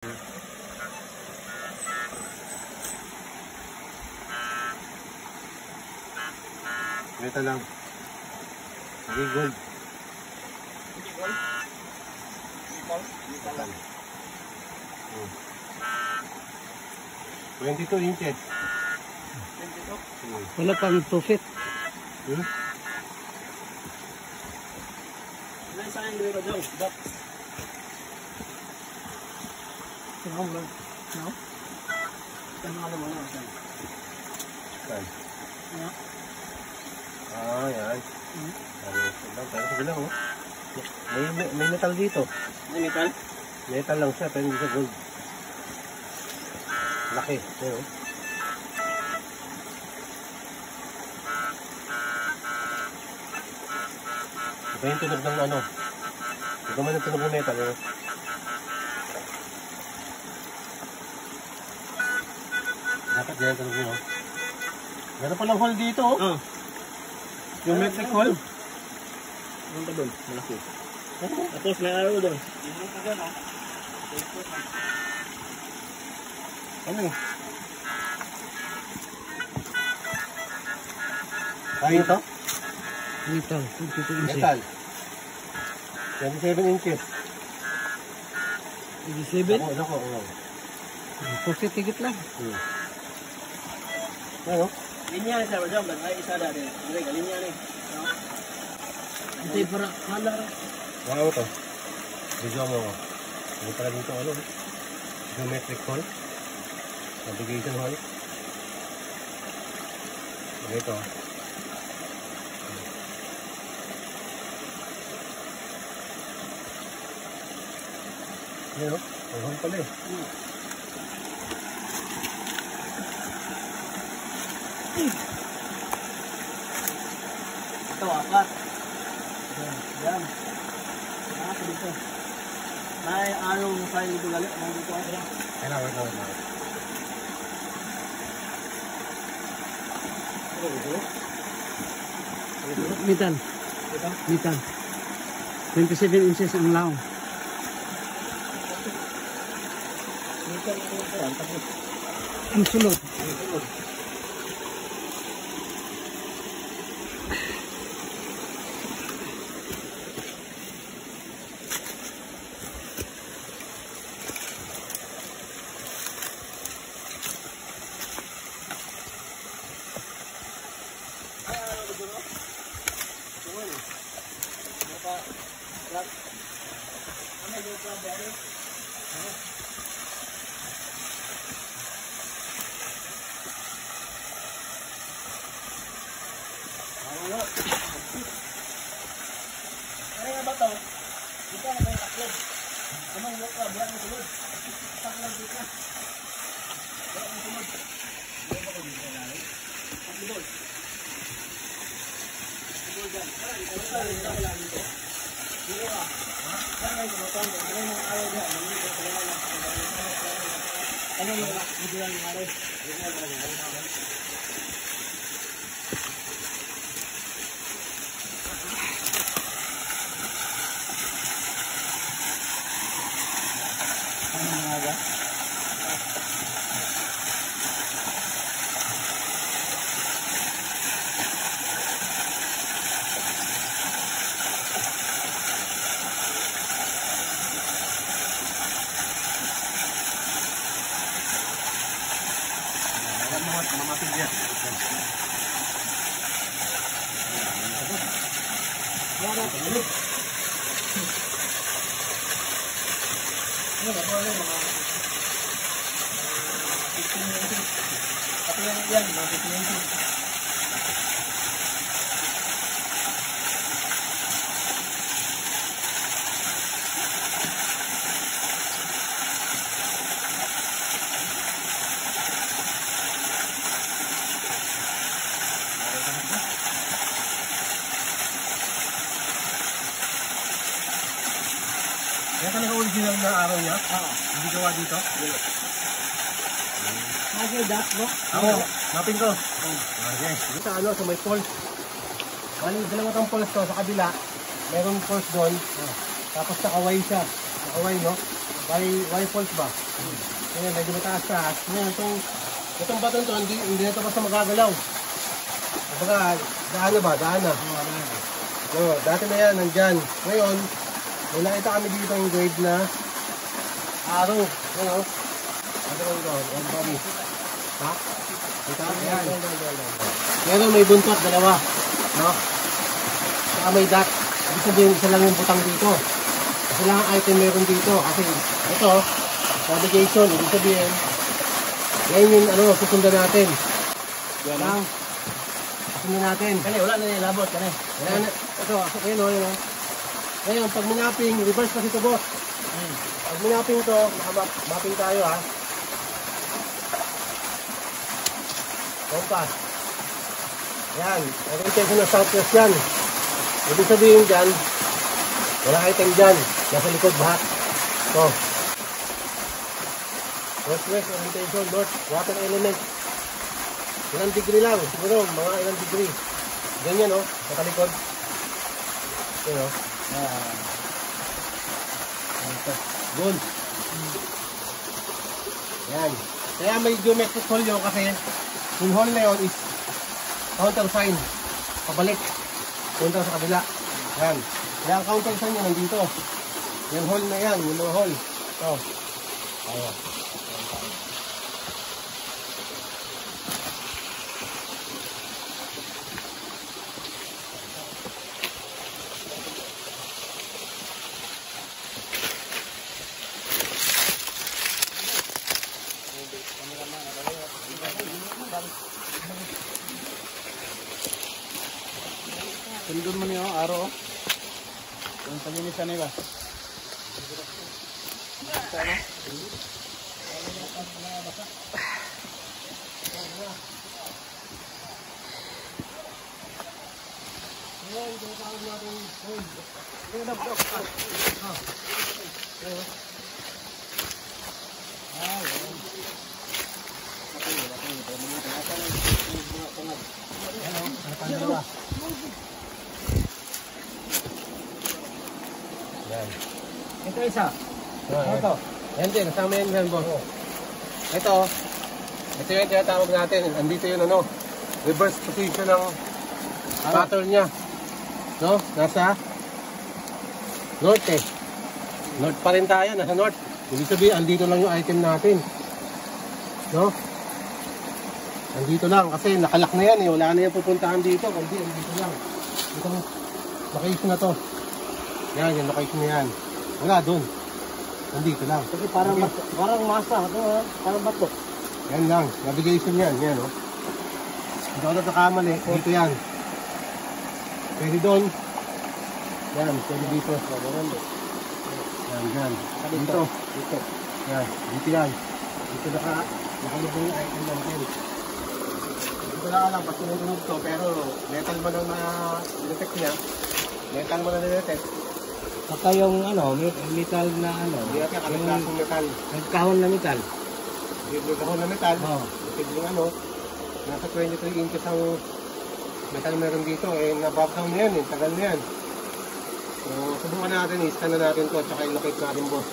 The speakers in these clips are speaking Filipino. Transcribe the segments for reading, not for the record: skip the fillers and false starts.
Ito lang. Hindi gold. Hindi gold? Metal lang. 22 inches. 22? Wala pang profit. Ilan sa akin dito dyan? Box. Sinaw lang. Sinaw? Ano nga naman ako dyan? Saan? Yan. Pero sige lang, oh. May metal dito. May metal? Metal lang siya, pero hindi siya gold. Laki. Ayan, oh. Ito yung tunog ng ano. Ito man yung tunog ng metal, oh. Dapat ganyan tunog nyo, oh. Meron palang hole dito, oh. Oo. Yung metric hole. Ano ka doon? Malaki. Tapos may araw doon. Ano eh? Kaya ito? Metal. 22 inches. Metal. 27 inches. 27? Ako. Profit tigit lang. Ano? Linya siya, Rajam. Ay, isa dati. Mereka, linya nih. Ito yung para color. Ano ito? Video mo ako. Ano pala dito ano? Geometric hole. Navigation hole. Ano ito? Ano? Ang hole pala eh. Ito, apat. Yan. Ako dito. May araw sa dito gali. May dito ako yan. Kailangan, wait lang. Metal. Metal. 27 inches ang lao. Dito ako yan. Tapos, Ang sulod. ano nga ba ito? Dito na kayo taklog. Amang yung ka, buwan mo tulod. Taklog dito. Buwan mo tulod. Buwan mo tulod. Taklog. Taklog dyan. Taklog dito. Dito ka. Saan kayo tumatang? Ano yung mga araw dyan? Ano yung mga araw? Yan talaga original na araw niya? Hindi gawa dito? Okay, that's no? Ako, napin ko. Okay. Dito sa ano, sa may falls. Dalawa kang falls to, sa kabila. Merong falls doon. Tapos nakaway siya. Nakaway, no? Y fault ba? Ngayon, medyo mataas-taas. Ngayon, itong baton to, hindi na ito basta magagalaw. Kumbaga, daan na ba? Daan na. No, dati na yan, nandyan. Ngayon, may nakita kami dito yung grade na araw. Ano? Ano ito? Ano kami? Ha? Ito? Ayan. Ngayon, may buntot, dalawa. No? Saka may dot. Ibig sabihin, isa lang yung butang dito. Kasi lang ang item meron dito. Kasi ito, navigation, ibig sabihin, yan yung ano, susundan natin. Yan lang. Susundan natin. Kani, wala na nilabot. Kani. Ito, ayun o, yun o. Ngayon, pag minaping, reverse kasi ito, boss. Pag minaping ito, mapping tayo ha. Compass. Yan. Ang intention ng southwest yan. Ibig sabihin dyan, wala item dyan. Nasa likod lahat. Ito. Northwest orientation, north, water element. Ilang degree lang, siguro, mga ilang degree. Ganyan o, nakalikod. Ito o. Gold. Yan. Kaya may geometric hole yun kasi yung hole na yun is counter sign. Pabalik. Punta sa kabila. Yan. Kaya ang counter sign yun nandito. Yung hole na yan, yung mga hole. Ito. Ayan. Tundun mo niyo, araw. Kung paginisan nila. Ito isa. Ito. Yan din, kasama yan boss. Ito yung tinatawag natin. Andito yung ano, reverse position ng pattern niya. No? Nasa north eh. North pa rin tayo, nasa north. Ibig sabihin, andito lang yung item natin. No? Andito lang, kasi nakalak na yan eh. Wala na yung pupuntahan dito. Kundi, andito lang. Itong location na to. Yan, yung location na yan. Wala doon. Nandito lang. Kasi parang masa. Parang bato. Yan lang. Navigation yan. Yan o. Hindi ako natakamali. Dito yan. Pwede doon. Yan. Pwede dito. Yan. Yan. Dito. Dito. Yan. Dito yan. Dito nakalubong yung item natin. Dito lang alam. Pasunod to. Pero metal mo nang na-detect niya. Metal mo na na-detect. Saka yung ano, metal na ano. Hindi natin kami metal. Nagkahon na metal. Nagkahon na metal. Oo. Kasi yung ano, nasa 23 inches ang metal meron dito. Eh, nababang na yan eh. Tagal na yan. So, subukan natin. I-scan na natin to. Tsaka i-locate natin, boss.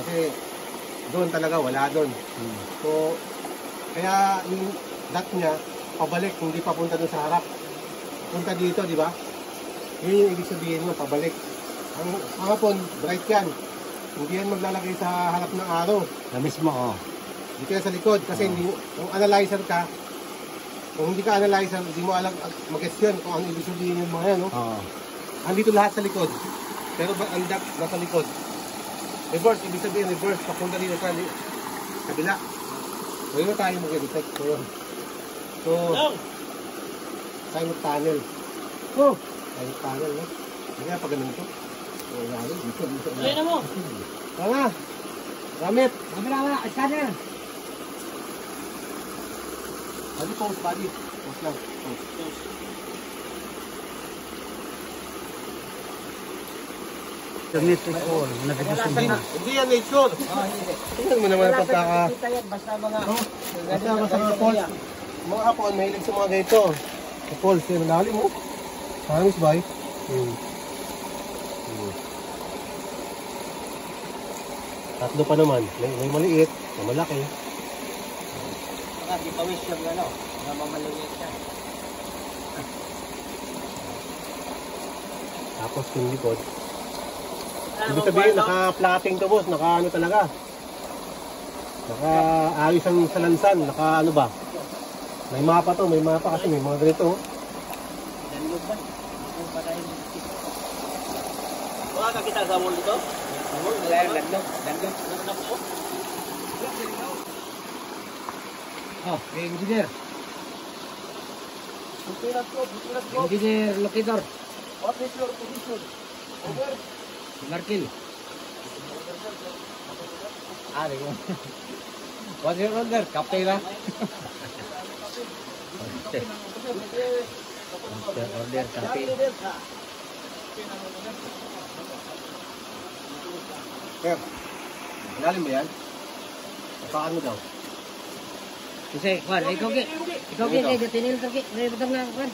Kasi, doon talaga. Wala doon. So, kaya yung dot niya, pabalik. Hindi papunta doon sa harap. Punta dito, di ba? Yun yung ibig sabihin mo, pabalik. Ang hapon, bright yan. Hindi yan maglalagay sa harap ng araw. Na mismo, oh. Dito yan sa likod. Kasi hindi, kung analyzer ka, kung hindi ka analyzer, hindi mo alam mag-guess yun kung ano ibig sabihin yung mga yan, no? Oo. Andito lahat sa likod. Pero ang dot nasa likod. Reverse, ibig sabihin reverse. Papunta dito sa kabila. So yun na tayo mag-detect. So yun. So, time of tunnel. Oh! Time of tunnel, no? Hindi nga pa ganun ito. So, lalo, dito. Ayun na mo! Tama! Gamit! Wala, scanner! Body pose, body. Pose lang. Pose. Geometric hole. Hindi yan nature. Tingnan mo naman ang pagkaka... Basta mga... Basta mga pulse. Mga hapon, mahilig sa mga ganito. Sa pulse, yung lalim mo. Panis ba eh? Tatlo pa naman. May maliit, may malaki. Baka di pawis yung ano, na mamalulit siya. Tapos yung likod. Ibig sabihin, naka-flatting to boss. Naka ano talaga. Naka-ayos ang salansan. Naka ano ba. May mapa to. May mapa kasi may mga ganito. Danlog ba? Danlog pa tayo. Baka kakita sa mall dito? Mall, wala yung danlog. Danlog. Danlog po? Oh, engineer. Bukirat ko. Engineer locator. What is your position? Over. Markil. Ari mo. What's your order? Kapela. Order kape. Kaya, ilalim ba yan? Paano daw? Kasi, Juan, ikaw tinil tagi. May batang na, Juan.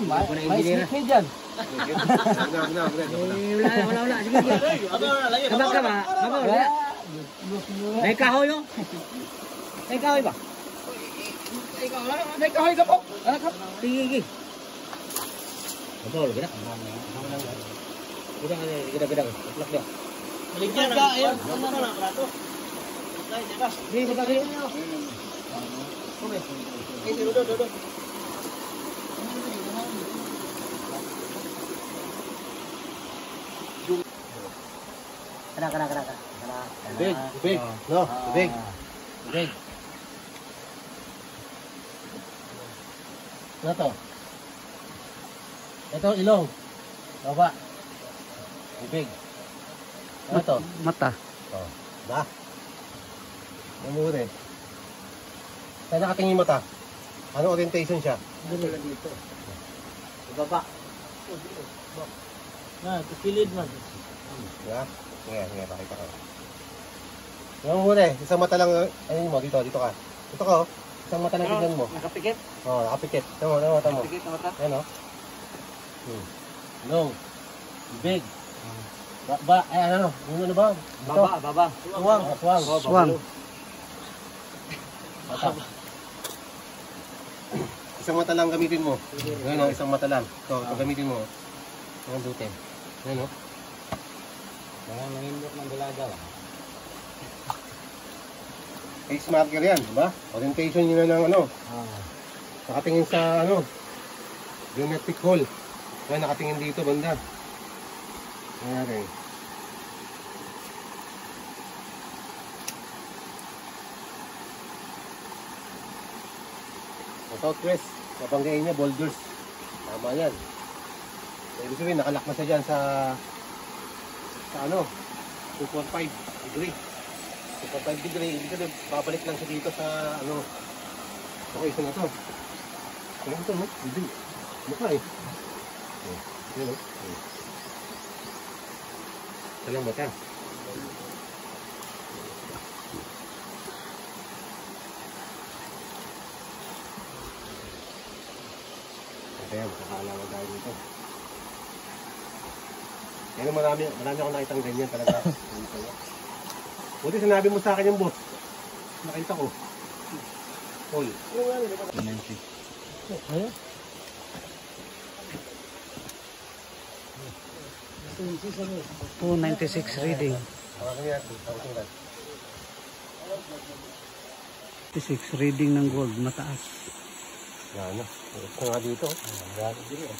May engineer. slip me dyan. Wala. Sige. Kabak ka ba? Kabak, wala. May kahoy yun? May kahoy ba? May kahoy ka po. Sige. Kabak, gina. Gina. Utlak dia. Maligyan ka. Ayan. Ano na, prato? Sige, kabak kayo. Dodo. Kana. Big. No, big. Big. Ano to? Ito, ilong. Baba. Big. Ano to? Mata. Oh, ba? Namuri. Saan nakatingin yung mata? Ano orientation siya? Dito. Baba. Na, kilid man. Diba? Nga, pakita ko. Yung muna isang mata lang, ayun mo, dito ka. Dito ka, oh. Isang mata lang tignan mo. Nakapikit? Oh, nakapikit. Tama, mata mo. Nakapikit na mata? Ayan, oh. Long. Big. Ay, ano, yung ano ba? Dito. Baba. Swang. Mata. Isang mata lang gamitin mo. Ayan, oh, isang mata lang. Ito, gamitin mo. Ayan, dutin. Ayan, oh. Mga nangindot ng dalaga. Face marker yan, diba? Orientation yun na ng ano. Nakatingin sa ano. Geometric hole. Kaya nakatingin dito banda. Ayan natin. Sa southwest, napanggain niya, boulders. Tama yan. So, ibig sabihin, nakalak na siya dyan sa ano, 2.5 degree. 2.5 degree, ibig sabihin, babalik lang siya dito sa ano, sa isa na to. Kaya ito, no? Hindi. Mukha eh. Yan, no? Talang mata. Kaya, makakalaman tayo dito. Pero marami akong nakitang ganyan talaga. Buti sinabi mo sa akin yung boss. Nakita ko. Paul. 296 reading. Ano yan? Ang 296 reading ng gold, mataas. ano? Ito nga dito. Grabe din eh.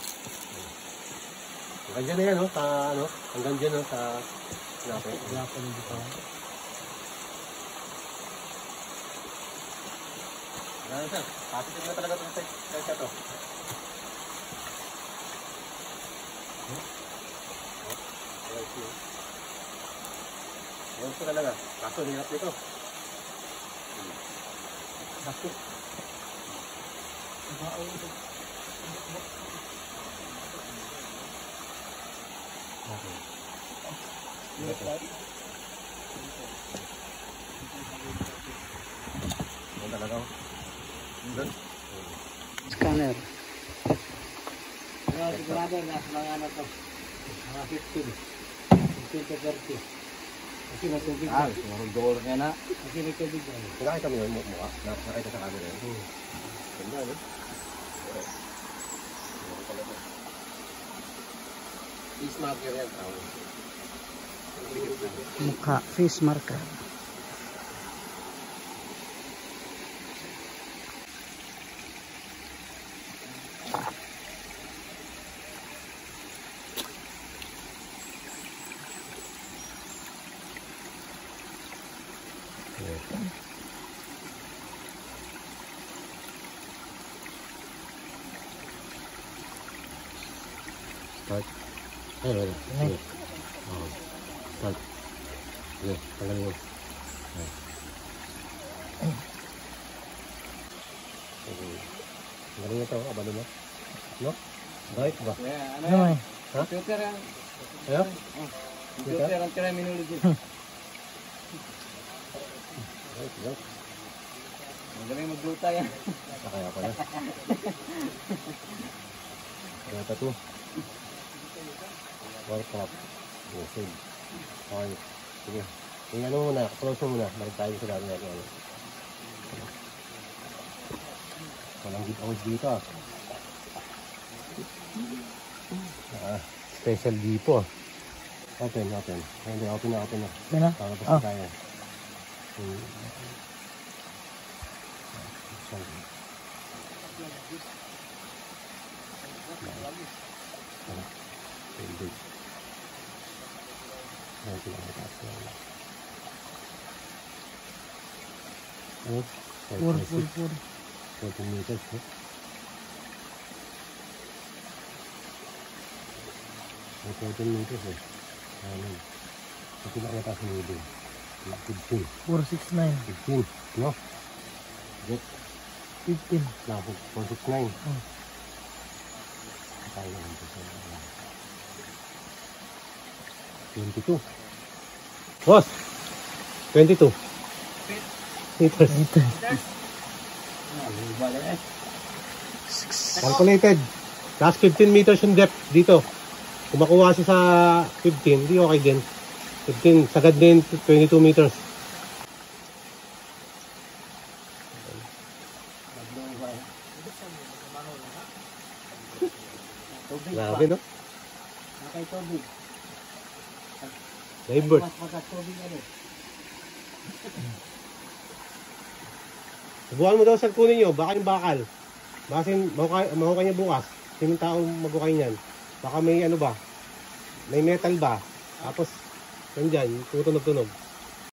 Hanggang dyan na yan, no? Ano? Hanggang dyan, no? Sa lapit. Lapon dito. Ano siya? Positive na talaga itong sa to. Ayun ko talaga. Kaso hirap nito. Bakit? Ayun talaga. Scanner. Pero sigurado na sa mga ano to. Mga 15 to 30. Kasi may tubig. Marugol nga na. Kasi may tubig. Nakita mo yun, mukha? Nakita sa camera yun. Ganda, no? Face marker yan. Mukha, face marker. Start. Ay, wala. Sige. Start. Sige, tanggalin mo. Tanggalin mo ito, abalo mo. No? Right ba? Ano may? Ha? Computer ang... Ayo? Computer ang terminology. Right, right. Magaling magluta yan. Kaya pala. Kaya pa ito. Workup. Save. Okay. Sige. Tingnan mo muna. Close mo muna. Balik tayo sa dami natin. Walang giveaway dito ah. Special dito ah. Open. Hindi, open na. Yan na? Para pa tayo. Pur. 14 meters. 14 meters eh. Ayan. Ito na ang taas ng video. 15. 469. 15. No? Get. 15. Lapog. 469. Oh. Tayo lang ito sa 22. Boss! 22. Meters. Calculated. Last 15 meters yung depth dito. Kung makuha siya sa 15, di okay din. 15, sagad din 22 meters. Grabe, no? Nakay tubig. Divert. Mas magkatubig ano. Subukan mo daw sa kunin nyo, baka yung bakal. Baka mahukay niya bukas. Sinong taong maghukay niyan? Baka may ano ba? May metal ba? Tapos, nandyan, tutunog-tunog.